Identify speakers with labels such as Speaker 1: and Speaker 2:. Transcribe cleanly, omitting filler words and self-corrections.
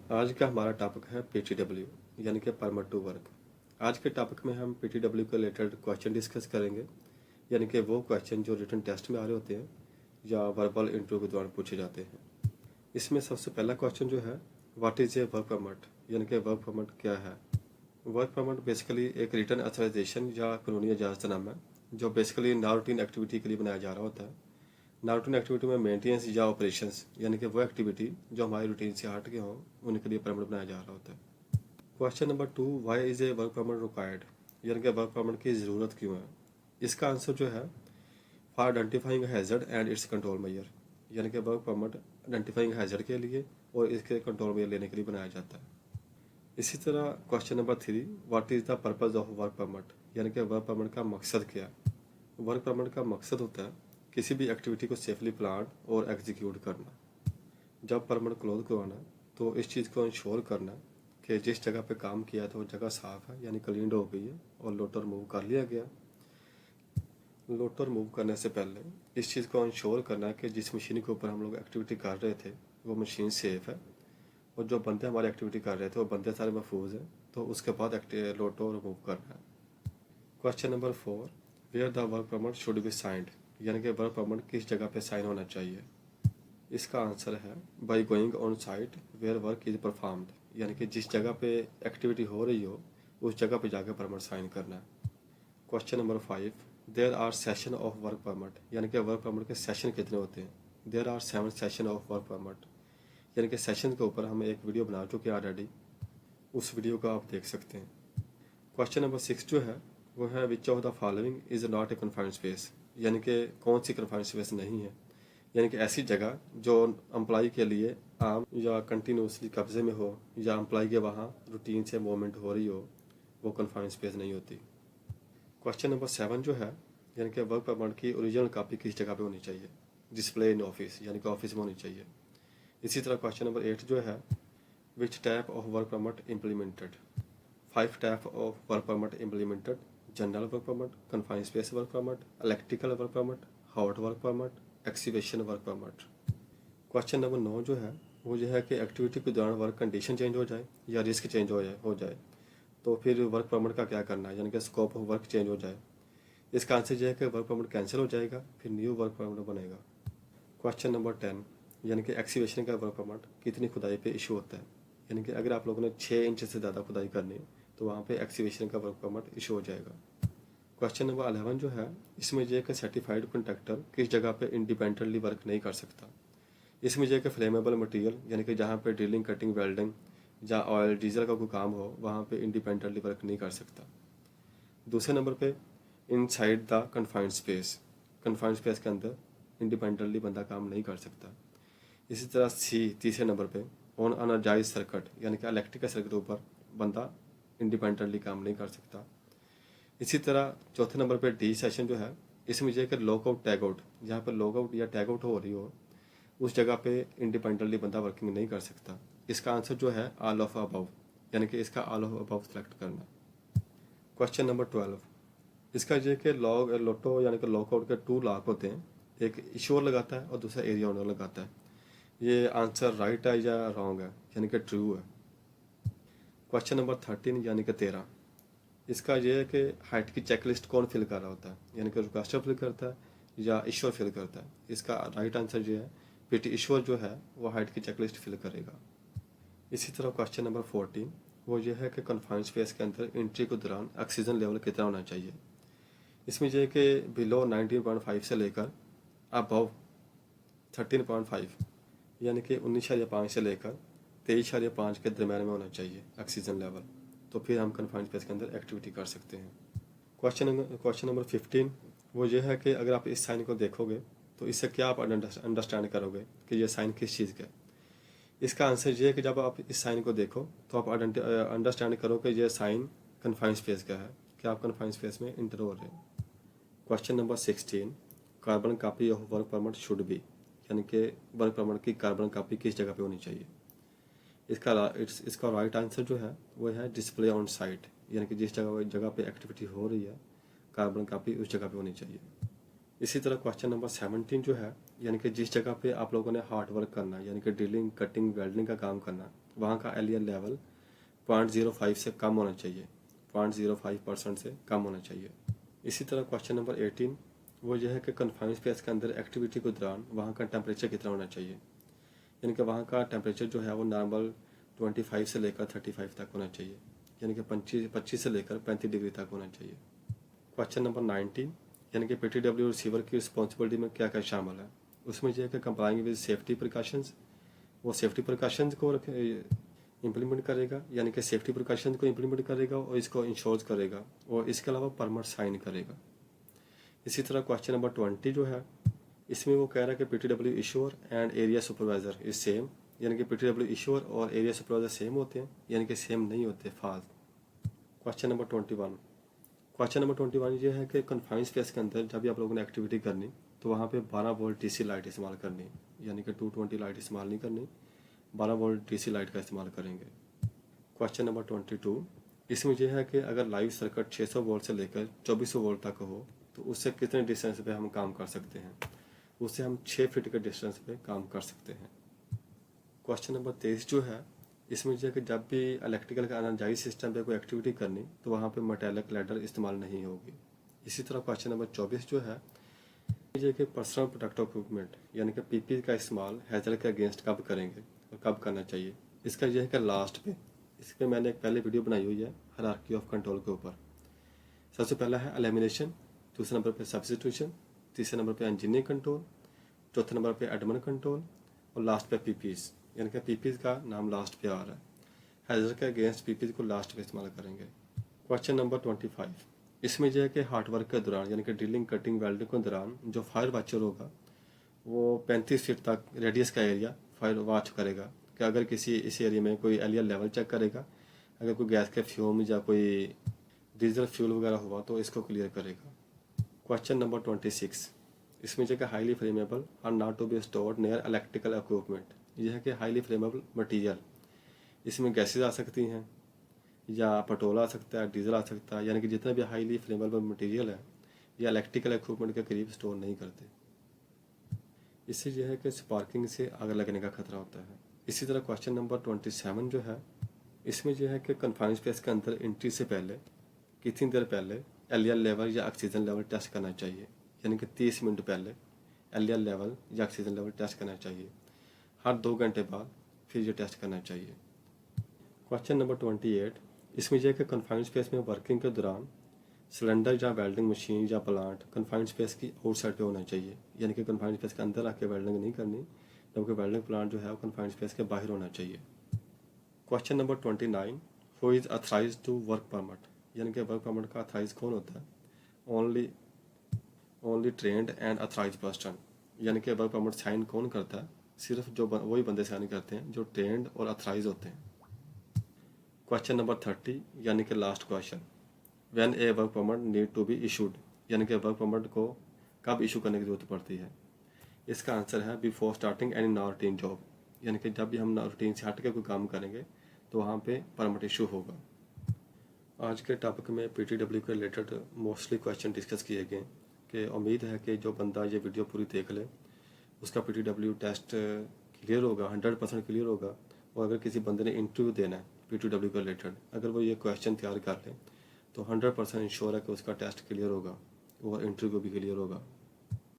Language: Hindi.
Speaker 1: आज का हमारा टॉपिक है PTW यानी कि परमिट टू वर्क। आज के टॉपिक में हम PTW के रिलेटेड क्वेश्चन डिस्कस करेंगे, यानी कि वो क्वेश्चन जो रिटन टेस्ट में आ रहे होते हैं या वर्बल इंटरव्यू के दौरान पूछे जाते हैं। इसमें सबसे पहला क्वेश्चन जो है, what is a work permit, यानी कि वर्क परमिट क्या है। वर्क परमिट बेसिकली एक रिटन अथोराइजेशन या कानूनी इजाज़तनामा है जो बेसिकली नॉन रूटीन एक्टिविटी के लिए बनाया जा रहा होता है। नॉन रूटीन एक्टिविटी में मेंटेनेंस या ऑपरेशंस, यानी कि वो एक्टिविटी जो हमारी रूटीन से हट के हों, उनके लिए परमिट बनाया जा रहा होता है। Question number 2, why is a work permit required, यानी कि वर्क परमिट की ज़रूरत क्यों है। इसका आंसर जो है, for identifying hazard and it's control measure, यानी कि वर्क परमिट आइडेंटिफाइंग हैजर्ड के लिए और इसके कंट्रोल मेजर लेने के लिए बनाया जाता है। इसी तरह question number 3, what is the purpose of work permit, यानी कि वर्क परमिट का मकसद क्या है। वर्क परमिट का मकसद होता है किसी भी एक्टिविटी को सेफली प्लान और एग्जीक्यूट करना। जब परमिट क्लोज करवाना तो इस चीज़ को इंश्योर करना कि जिस जगह पे काम किया था वो जगह साफ़ है, यानी क्लीनड हो गई है और लोटर मूव कर लिया गया। लोटर मूव करने से पहले इस चीज़ को इंश्योर करना है कि जिस मशीन के ऊपर हम लोग एक्टिविटी कर रहे थे वो मशीन सेफ़ है और जो बंदे हमारी एक्टिविटी कर रहे थे वो बंदे सारे महफूज हैं, तो उसके बाद लोटर मूव करना है। Question number 4, where the work permit should be signed, यानी कि वर्क परमिट किस जगह पे साइन होना चाहिए। इसका आंसर है, by going on site where work is performed, यानी कि जिस जगह पे एक्टिविटी हो रही हो उस जगह पे जाकर परमिट साइन करना है। Question number 5, there are session of work permit, यानी कि वर्क परमिट के सेशन कितने होते हैं। There are 7 session of work permit, यानी कि सेशन के ऊपर हम एक वीडियो बना चुके हैं ऑलरेडी, उस वीडियो को आप देख सकते हैं। क्वेश्चन नंबर 6 जो है वो है, which of the following is not a confined space, यानी कि कौन सी कन्फाइंड स्पेस नहीं है। यानी कि ऐसी जगह जो एम्प्लॉय के लिए आम या कंटिन्यूसली कब्जे में हो या एम्प्लॉय के वहाँ रूटीन से मूवमेंट हो रही हो, वो कन्फाइंड स्पेस नहीं होती। क्वेश्चन नंबर 7 जो है, यानी कि वर्क परमिट की ओरिजिनल कॉपी किस जगह पे होनी चाहिए। डिस्प्ले इन ऑफिस, यानी कि ऑफिस में होनी चाहिए। इसी तरह क्वेश्चन नंबर 8 जो है, which type of work permit implemented. 5 type of work permit implemented, general work permit, confined space work permit, electrical work permit, hot work permit, excavation work permit. Question number 9 जो है वो जो है कि एक्टिविटी के दौरान वर्क कंडीशन चेंज हो जाए या रिस्क चेंज हो जाए तो फिर वर्क परमिट का क्या करना है, यानी कि स्कोप ऑफ वर्क चेंज हो जाए। इसका आंसर जो है कि वर्क परमिट कैंसिल हो जाएगा, फिर न्यू वर्क परमिट बनेगा। क्वेश्चन नंबर 10, यानी कि एक्सीवेशन का वर्क परमिट कितनी खुदाई पे इशू होता है, यानी कि अगर आप लोगों ने 6 इंच से ज़्यादा खुदाई करनी है तो वहाँ पे एक्सीवेशन का वर्क परमिट इशू हो जाएगा। क्वेश्चन नंबर 11 जो है, इसमें जो है कि सर्टिफाइड कॉन्ट्रैक्टर किस जगह पे इंडिपेंडेंटली वर्क नहीं कर सकता। इसमें जो है कि फ्लेमेबल मटेरियल, यानी कि जहाँ पे ड्रिलिंग, कटिंग, वेल्डिंग या ऑयल डीजल का कोई काम हो वहाँ पे इंडिपेंडेंटली वर्क नहीं कर सकता। दूसरे नंबर पे, इनसाइड द कन्फाइंड स्पेस के अंदर इंडिपेंडेंटली बंदा काम नहीं कर सकता। इसी तरह सी, तीसरे नंबर पे, ऑन अनर्जाइज सर्किट, यानी कि इलेक्ट्रिकल सर्किट के ऊपर बंदा इंडिपेंडेंटली काम नहीं कर सकता। इसी तरह चौथे नंबर पे डी सेशन जो है, इसमें जो है कि लॉकआउट टैगआउट, जहाँ पर लॉकआउट या टैगआउट हो रही हो उस जगह पे इंडिपेंडेंटली बंदा वर्किंग नहीं कर सकता। इसका आंसर जो है ऑल ऑफ अबव, यानी कि इसका ऑल ऑफ अबव सेलेक्ट करना। क्वेश्चन नंबर 12, इसका ये कि लॉग लोटो यानी कि लॉकआउट के 2 लॉक होते हैं, एक इश्योर लगाता है और दूसरा एरिया ओनर लगाता है। ये आंसर राइट है या रॉन्ग है, यानी कि ट्रू है। क्वेश्चन नंबर 13 यानी कि 13, इसका ये है कि हाइट की चेकलिस्ट कौन फिल कर रहा होता है, यानी कि रिक्वेस्टर फिल करता है या ईश्वर फिल करता है। इसका राइट आंसर ये है, पीटी ईश्वर जो है वो हाइट की चेकलिस्ट फिल करेगा। इसी तरह क्वेश्चन नंबर 14 वो ये है कि कन्फाइंड स्पेस के अंदर एंट्री के दौरान ऑक्सीजन लेवल कितना होना चाहिए। इसमें यह है कि बिलो 19.5 से लेकर अबव 13.5, यानी कि 19.5 से लेकर 23.5 के दरम्यान में होना चाहिए ऑक्सीजन लेवल, तो फिर हम कन्फाइंड स्पेस के अंदर एक्टिविटी कर सकते हैं। क्वेश्चन नंबर 15 वो ये है कि अगर आप इस साइन को देखोगे तो इससे क्या आप अंडरस्टैंड करोगे कि ये साइन किस चीज़ का है। इसका आंसर ये है कि जब आप इस साइन को देखो तो आप अंडरस्टैंड करो कि ये साइन कन्फाइंड स्पेस का है, कि आप कन्फाइंड स्पेस में इंटर हो रहे हैं। Question number 16, carbon copy of work permit should B, यानी कि वर्क परमिट की कार्बन कापी किस जगह पे होनी चाहिए। इसका राइट आंसर जो है वो है डिस्प्ले ऑन साइट, यानी कि जिस जगह पे एक्टिविटी हो रही है कार्बन कापी उस जगह पे होनी चाहिए। इसी तरह क्वेश्चन नंबर 17 जो है, यानी कि जिस जगह पे आप लोगों ने हार्ड वर्क करना है, यानी कि ड्रिलिंग, कटिंग, वेल्डिंग का काम करना, वहाँ का एलियर लेवल 0.05 से कम होना चाहिए, 0.05% से कम होना चाहिए। इसी तरह क्वेश्चन नंबर 18 वो यह है कि कन्फाइंड स्पेस के अंदर एक्टिविटी के दौरान वहाँ का टेम्परेचर कितना होना चाहिए, यानी कि वहाँ का टेम्परेचर जो है वो नॉर्मल 25 से लेकर 35 तक होना चाहिए, यानी कि 25 से लेकर 35 डिग्री तक होना चाहिए। क्वेश्चन नंबर 19 यानी कि PTW रिसीवर की रिस्पॉन्सिबिलिटी में क्या क्या शामिल है, उसमें यह है कि कंप्लाइंग विद सेफ्टी प्रिकॉशंस, वो सेफ्टी प्रिकॉशंस को इम्प्लीमेंट करेगा, यानी कि सेफ्टी प्रिकॉशंस को इम्प्लीमेंट करेगा और इसको इंश्योर करेगा और इसके अलावा परमिट साइन करेगा। इसी तरह क्वेश्चन नंबर 20 जो है इसमें वो कह रहा है कि PTW issuer and area supervisor is same, यानी कि PTW इशूअर और एरिया सुपरवाइजर सेम होते हैं, यानी कि सेम नहीं होते, फाल्स। क्वेश्चन नंबर 21 ये है कि कन्फाइंड स्पेस के अंदर जब भी आप लोगों ने एक्टिविटी करनी तो वहाँ पे 12 वोल्ट DC लाइट इस्तेमाल करनी, यानी कि 220 लाइट इस्तेमाल नहीं करनी, 12 वोल्ट DC लाइट का इस्तेमाल करेंगे। क्वेश्चन नंबर 22 इसमें यह है कि अगर लाइव सर्किट 600 वोल्ट से लेकर 2400 वोल्ट तक हो तो उससे कितने डिस्टेंस पे हम काम कर सकते हैं, उससे हम 6 फीट के डिस्टेंस पे काम कर सकते हैं। क्वेश्चन नंबर 23 जो है इसमें यह है कि जब भी इलेक्ट्रिकल का एनर्जाइज सिस्टम पे कोई एक्टिविटी करनी तो वहाँ पे मेटालिक लैडर इस्तेमाल नहीं होगी। इसी तरह क्वेश्चन नंबर 24 जो है ये कि पर्सनल प्रोटेक्टिव इक्विपमेंट यानी कि PP का इस्तेमाल हैजर्ड के अगेंस्ट कब करेंगे और कब करना चाहिए, इसका यह है कि लास्ट पे, इस पर मैंने एक पहले वीडियो बनाई हुई है हायरार्की ऑफ कंट्रोल के ऊपर। सबसे पहला है एलिमिनेशन, दूसरे नंबर पे सब्स्टिट्यूशन, तीसरे नंबर पे इंजीनियर कंट्रोल, चौथे नंबर पे एडमिन कंट्रोल और लास्ट पे PPs, यानी कि PPs का नाम लास्ट पे आ रहा है। हैजर्ड के अगेंस्ट PPs को लास्ट पे इस्तेमाल करेंगे। क्वेश्चन नंबर 25 इसमें यह है कि हार्ड वर्क के दौरान यानी कि ड्रिलिंग, कटिंग, वेल्डिंग के दौरान जो फायर वॉचर होगा वो 35 फीट तक रेडियस का एरिया फायर वॉच करेगा कि अगर किसी इस एरिया में कोई एलियर लेवल चेक करेगा, अगर कोई गैस के फ्यूम या कोई डीजल फ्यूल वगैरह हुआ तो इसको क्लियर करेगा। क्वेश्चन नंबर 26 इसमें जो कि हाईली फ्लेमेबल और not to be stored near electrical equipment, यह है कि हाईली फ्लेमेबल मटेरियल, इसमें गैसेज आ सकती हैं या पेट्रोल आ सकता है, डीजल आ सकता है, यानी कि जितना भी हाईली फ्लेमेबल मटेरियल है या इलेक्ट्रिकल इक्विपमेंट के करीब स्टोर नहीं करते। इससे यह है कि स्पार्किंग से आग लगने का खतरा होता है। इसी तरह क्वेश्चन नंबर 27 जो है इसमें यह है कि कन्फाइंड स्पेस के अंदर एंट्री से पहले कितनी देर पहले एलियर लेवल या ऑक्सीजन लेवल टेस्ट करना चाहिए, यानी कि 30 मिनट पहले एलियर लेवल या ऑक्सीजन लेवल टेस्ट करना चाहिए, हर 2 घंटे बाद फिर ये टेस्ट करना चाहिए। क्वेश्चन नंबर 28 इसमें यह है कि कन्फाइंड स्पेस में वर्किंग के दौरान सिलेंडर या वेल्डिंग मशीन या प्लांट कन्फाइंड स्पेस की आउटसाइड पे होना चाहिए, यानी कि कन्फाइंड स्पेस के अंदर आके वेल्डिंग नहीं करनी, जबकि वेल्डिंग प्लांट जो है वो कन्फाइंड स्पेस के बाहर होना चाहिए। Question number 29 who is authorise to work permit, यानी कि वर्क परमिट का अथराइज कौन होता है, only trained and authorise person, यानी कि वर्क परमिट साइन कौन करता है, सिर्फ जो वही बंदे साइन करते हैं जो ट्रेंड और अथराइज होते हैं। क्वेश्चन नंबर 30 यानी कि last question, when a work permit need to be issued, यानी कि वर्क परमिट को कब इशू करने की जरूरत पड़ती है, इसका आंसर है before starting any non routine job, यानी कि जब भी हम रूटीन से हट के कोई काम करेंगे तो वहाँ पे परमिट इशू होगा। आज के टॉपिक में PTW के रिलेटेड मोस्टली क्वेश्चन डिस्कस किए गए कि उम्मीद है कि जो बंदा ये वीडियो पूरी देख ले उसका PTW टेस्ट क्लियर होगा, 100% क्लियर होगा। और अगर किसी बंदे ने इंटरव्यू देना है PTW के रिलेटेड, अगर वो ये क्वेश्चन तैयार कर ले तो 100% इंश्योर है कि उसका टेस्ट क्लियर होगा और इंटरव्यू भी क्लियर होगा।